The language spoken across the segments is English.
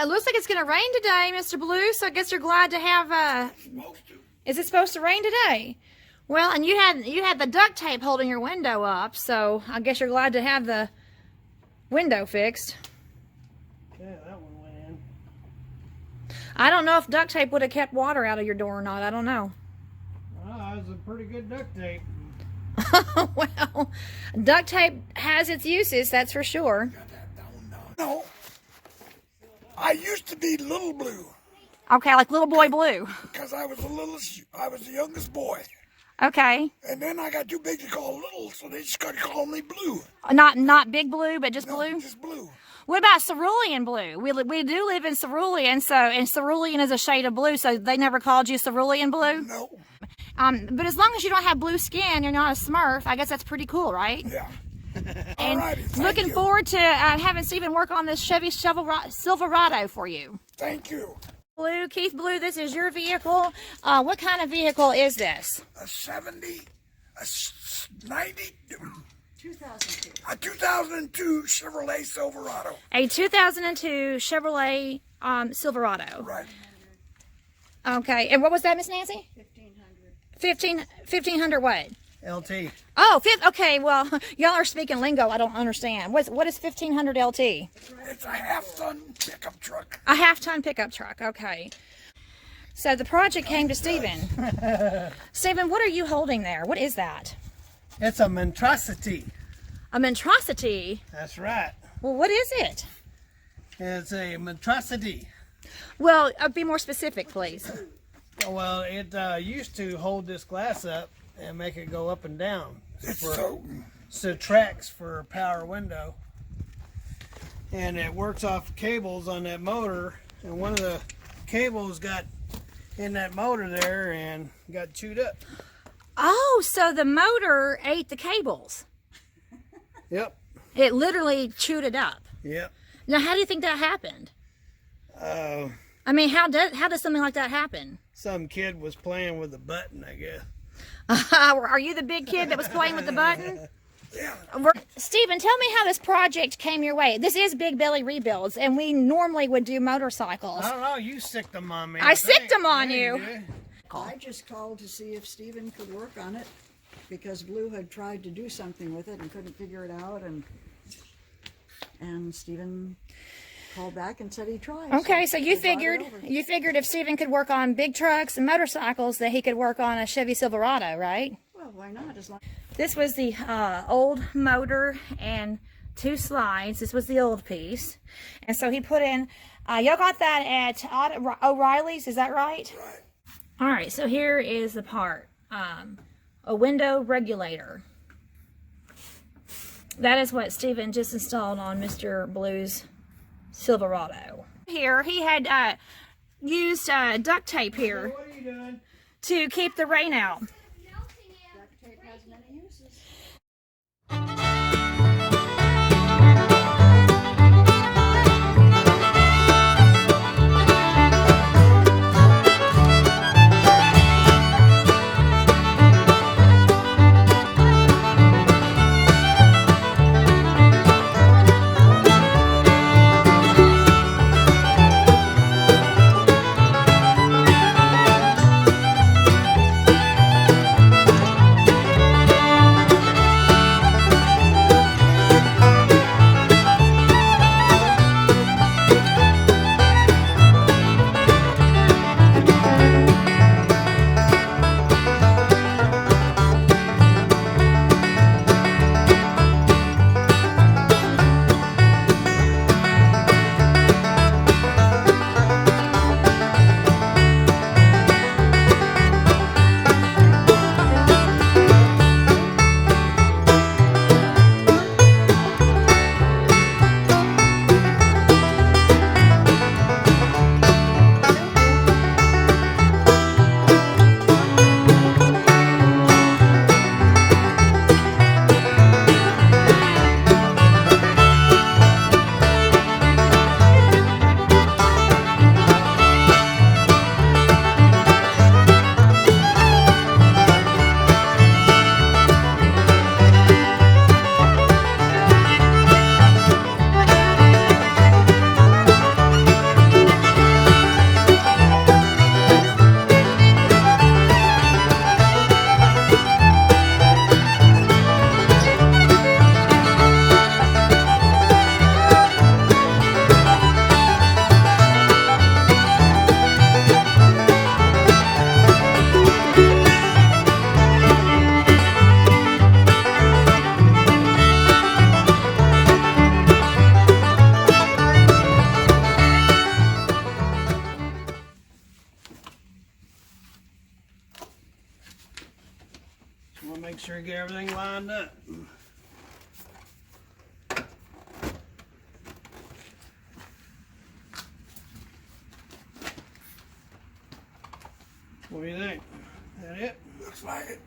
it looks like it's going to rain today, Mr. Blue, so I guess you're glad to have, Is it supposed to rain today? Well, and you had the duct tape holding your window up, so I guess you're glad to have the window fixed. Yeah, that one went in. I don't know if duct tape would have kept water out of your door or not. I don't know. Well, that was a pretty good duct tape. Well, duct tape has its uses, that's for sure. No, I used to be Little Blue. Okay, like Little Boy Blue. Because I was the youngest boy. Okay. And then I got too big to call Little, so they just started calling me Blue. Not Big Blue, but just No, Blue? just Blue. What about cerulean blue? We do live in cerulean, and cerulean is a shade of blue, so they never called you cerulean blue? No. But as long as you don't have blue skin, you're not a Smurf. I guess that's pretty cool, right? Yeah. And Alrighty, looking forward to having Stephen work on this Chevy Silverado for you. Thank you. Blue, Keith Blue, this is your vehicle. What kind of vehicle is this? A 70, a 90, 2002. a 2002 Chevrolet Silverado. A 2002 Chevrolet Silverado. Right. Okay, and what was that, Miss Nancy? 1500. 1500 what? LT. Oh, okay, well, y'all are speaking lingo I don't understand. What is 1500 LT? It's a half-ton pickup truck. A half-ton pickup truck, okay. So the project came to Stephen. Stephen, what are you holding there? What is that? It's a monstrosity. A monstrosity? That's right. Well, what is it? It's a monstrosity. Well, be more specific, please. Well, it used to hold this glass up and make it go up and down. So tracks for a power window. And it works off cables on that motor. And one of the cables got in that motor there and got chewed up. Oh, so the motor ate the cables. Yep. It literally chewed it up. Yep. Now, how do you think that happened? Uh, I mean, how does something like that happen? some kid was playing with the button, I guess. Are you the big kid that was playing with the button? Yeah. Stephen, tell me how this project came your way. This is Big Belly Rebuilds, and we normally would do motorcycles. I don't know, you sicked them on me. I sicked them on Yeah, you. did. I just called to see if Stephen could work on it because Blue had tried to do something with it and couldn't figure it out, and Stephen called back and said he tried. Okay, so you we brought it figured over. if Stephen could work on big trucks and motorcycles, that he could work on a Chevy Silverado, right? Well, why not? As long This was the old motor and 2 slides. This was the old piece. And so he put in, y'all got that at O'Reilly's, is that right? Right. All right, so here is the part. A window regulator. That is what Stephen just installed on Mr. Blue's Silverado. Here, he had used duct tape here What are you doing? to keep the rain out. duct tape has many uses. gonna make sure you get everything lined up. What do you think? Is that it? Looks like it.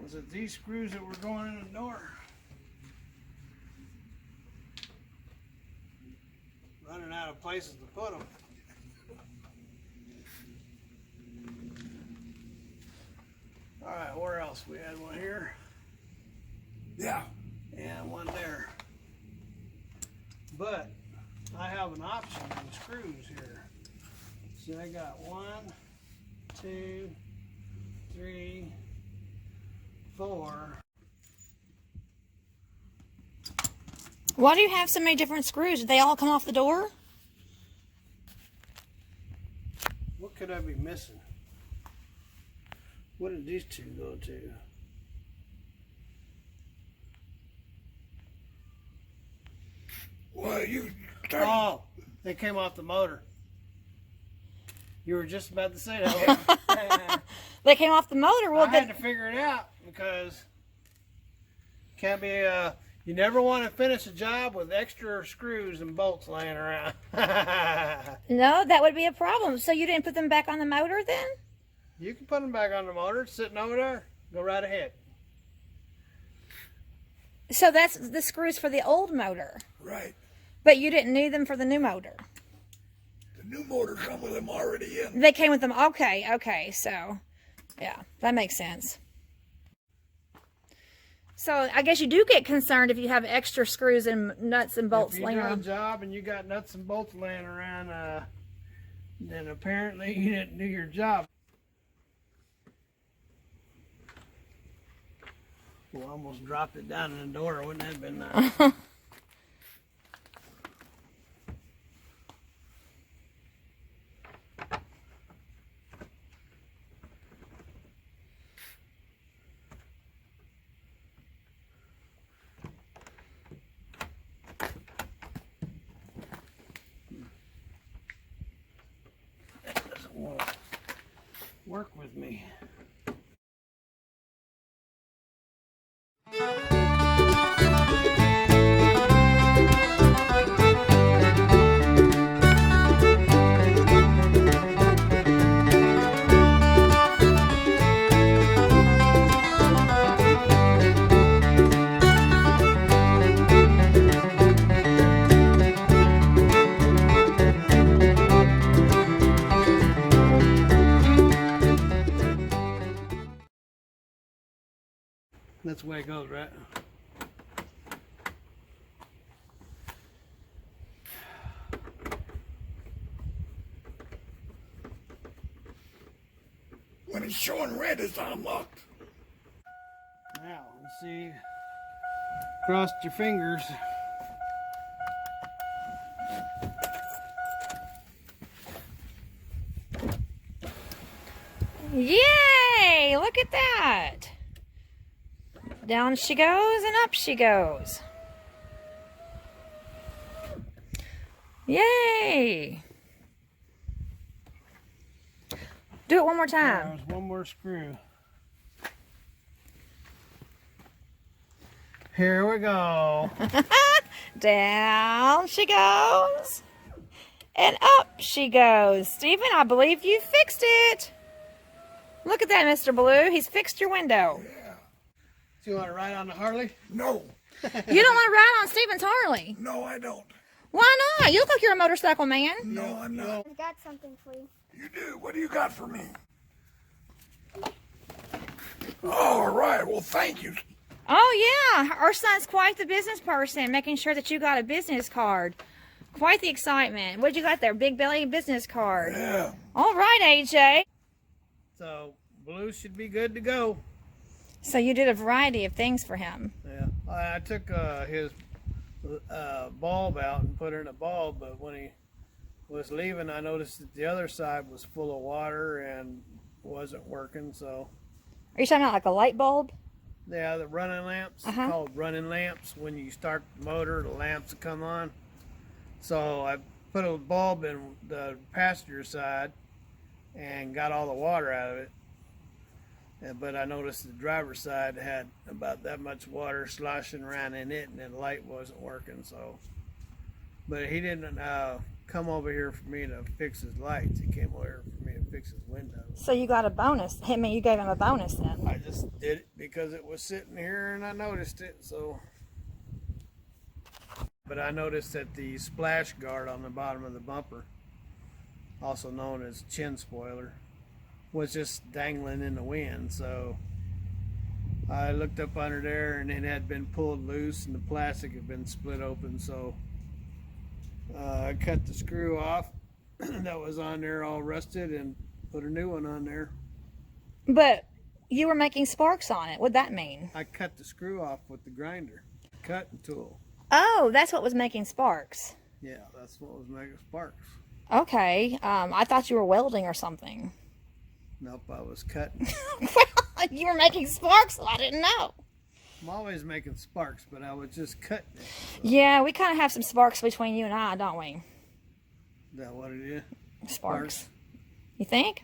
Was it these screws that were going in the door? Running out of places to put them. All right, where else? We had one here Yeah. and one there. But I have an option on the screws here. See, I got 1, 2, 3, 4. Why do you have so many different screws? Did they all come off the door? What could I be missing? What did these two go to? Well, you started. Oh, they came off the motor. You were just about to say that. They came off the motor. Well, I had to figure it out because can't be. You never want to finish a job with extra screws and bolts laying around. no, that would be a problem. So you didn't put them back on the motor then? You can put them back on the motor. It's sitting over there. Go right ahead. So that's the screws for the old motor. Right. But you didn't need them for the new motor. The new motor come with them already in. They came with them. Okay. So, yeah, that makes sense. So I guess you do get concerned if you have extra screws and nuts and bolts If you laying do a around. job and you got nuts and bolts laying around, then apparently you didn't do your job. Well, I almost dropped it down in the door. Wouldn't that have been nice? That doesn't want to work with me. That's the way it goes, right? When it's showing red, it's unlocked. Now, let's see. Crossed your fingers. Yay! Look at that. Down she goes and up she goes. Yay! Do it one more time. There's one more screw. Here we go. Down she goes. And up she goes. Stephen, I believe you fixed it. Look at that, Mr. Blue. He's fixed your window. Do you want to ride on the Harley? No. You don't want to ride on Stephen's Harley. No, I don't. Why not? You look like you're a motorcycle man. No, I'm not. I've got something for you. You do? What do you got for me? All right. Well, thank you. Oh, yeah. Our son's quite the business person, making sure that you got a business card. Quite the excitement. What'd you got there? Big Belly business card. Yeah. All right, AJ. So, Blue should be good to go. So you did a variety of things for him. Yeah. I took his bulb out and put it in a bulb, but when he was leaving, I noticed that the other side was full of water and wasn't working, so... Are you talking about like a light bulb? Yeah, the running lamps, called running lamps. When you start the motor, the lamps will come on. So I put a bulb in the passenger side, and got all the water out of it. But I noticed the driver's side had about that much water sloshing around in it, and the light wasn't working. So, but he didn't come over here for me to fix his lights. He came over here for me to fix his windows. So you got a bonus. I mean, you gave him a bonus then. I just did it because it was sitting here and I noticed it. So, but I noticed that the splash guard on the bottom of the bumper, also known as chin spoiler, was just dangling in the wind. So I looked up under there and it had been pulled loose and the plastic had been split open. So I cut the screw off that was on there all rusted and put a new one on there. But you were making sparks on it. What'd that mean? I cut the screw off with the grinder, cutting tool. Oh, that's what was making sparks. Yeah, that's what was making sparks. Okay. I thought you were welding or something. Nope, I was cutting. Well, you were making sparks, so I didn't know. I'm always making sparks, but I was just cutting it. So. Yeah, we kind of have some sparks between you and I, don't we? Is that what it is? Sparks. You think?